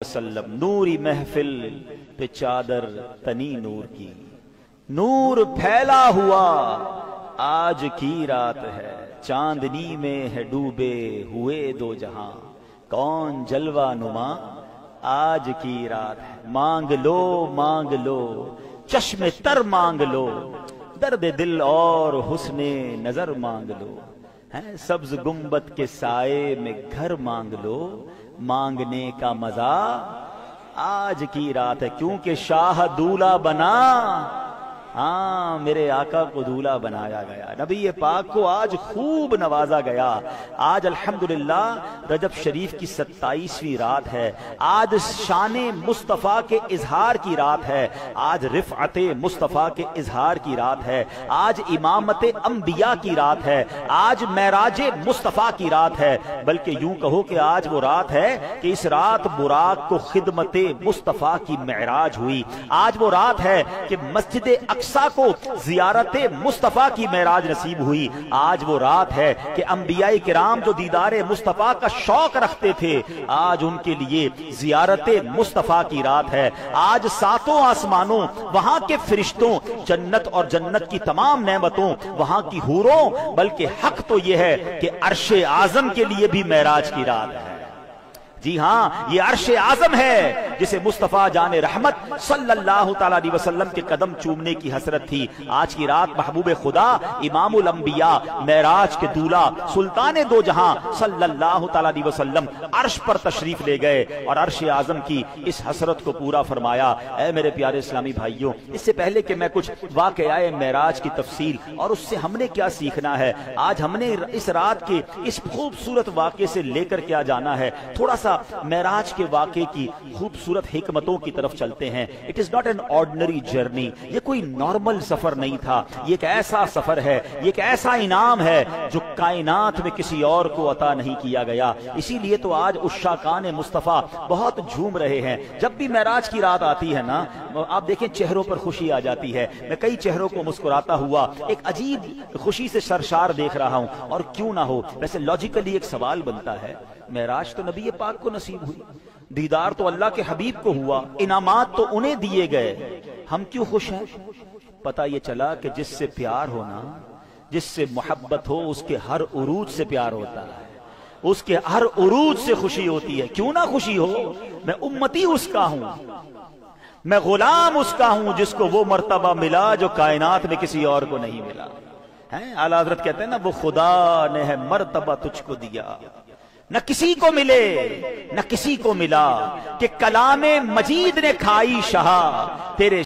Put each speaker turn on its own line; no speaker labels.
वसल्लम नूरी महफिल पे चादर तनी नूर की, नूर फैला हुआ आज की रात है, चांदनी में है डूबे हुए दो जहां, कौन जलवा नुमा आज की रात है। मांग लो चश्मे तर मांग लो, दर्द दिल और हुस्ने नजर मांग लो, है सब्ज गुंबद के साए में घर मांग लो, मांगने का मजा आज की रात है। क्योंकि शाह दूल्हा बना, हाँ मेरे आका को दूल्हा बनाया गया, नबी पाक को आज खूब नवाजा गया। आज अल्हम्दुलिल्लाह रजब शरीफ की 27वीं रात है, आज शान मुस्तफ़ा के इजहार की रात है, आज रिफ़अत मुस्तफ़ा के इजहार की रात है, आज इमामत अंबिया की रात है, आज मेराज मुस्तफ़ा की रात है। बल्कि यूं कहो कि आज वो रात है कि इस रात बुराक को खिदमत मुस्तफ़ा की मेराज हुई। आज वो रात है कि मस्जिद अक्सा को जियारत मुस्तफ़ा की मेराज नसीब हुई। आज वो रात है कि अंबियाए किराम जो दीदारे मुस्तफ़ा का शौक रखते थे, आज उनके लिए जियारत मुस्तफ़ा की रात है। आज सातों आसमानों, वहां के फरिश्तों, जन्नत और जन्नत की तमाम नेमतों, वहां की हूरों, बल्कि हक तो यह है कि अर्शे आजम के लिए भी मेराज की रात है। जी हाँ, ये अर्श आजम है जिसे मुस्तफ़ा जाने रहमत सल्लल्लाहु तआला अलैहि वसल्लम के कदम चूमने की हसरत थी। आज की रात महबूब खुदा इमामुल अंबिया मेराज के दूल्हा सुल्तान दो जहां सल्लल्लाहु तआला अलैहि वसल्लम अर्श पर तशरीफ ले गए और अर्श आजम की इस हसरत को पूरा फरमाया। ऐ मेरे प्यारे इस्लामी भाइयों, इससे पहले कि मैं कुछ वाक़या मेराज की तफसील और उससे हमने क्या सीखना है, आज हमने इस रात के इस खूबसूरत वाक़े से लेकर क्या जाना है, थोड़ा सा मेराज के वाक़े की खूबसूरत हिकमतों की तरफ चलते हैं। It is not an ordinary journey, ये कोई नॉर्मल सफर नहीं था, ये एक ऐसा सफर है, ये एक ऐसा इनाम है जो कायनात में किसी और को अता नहीं किया गया। इसीलिए तो आज उश्शाकान मुस्तफ़ा बहुत झूम रहे हैं। जब भी मेराज की रात आती है ना, आप देखें चेहरों पर खुशी आ जाती है। मैं कई चेहरों को मुस्कुराता हुआ एक अजीब खुशी से सरशार देख रहा हूं, और क्यों ना हो। वैसे लॉजिकली एक सवाल बनता है, मेराज तो नबी पाक को नसीब हुई, दीदार तो अल्लाह के हबीब को हुआ, इनामात तो उन्हें दिए गए, हम क्यों खुश हैं? पता ये चला कि जिससे प्यार हो ना, जिससे मोहब्बत हो, उसके हर उरूज से प्यार होता है, उसके हर उरूज से खुशी होती है। क्यों ना खुशी हो, मैं उम्मती उसका हूं, मैं गुलाम उसका हूं जिसको वो मर्तबा मिला जो कायनात में किसी और को नहीं मिला है। आला हज़रत कहते हैं ना, वो खुदा ने है मर्तबा तुझको दिया, न किसी को मिले न किसी को मिला, कि कलामे मजीद ने खाई शहा तेरे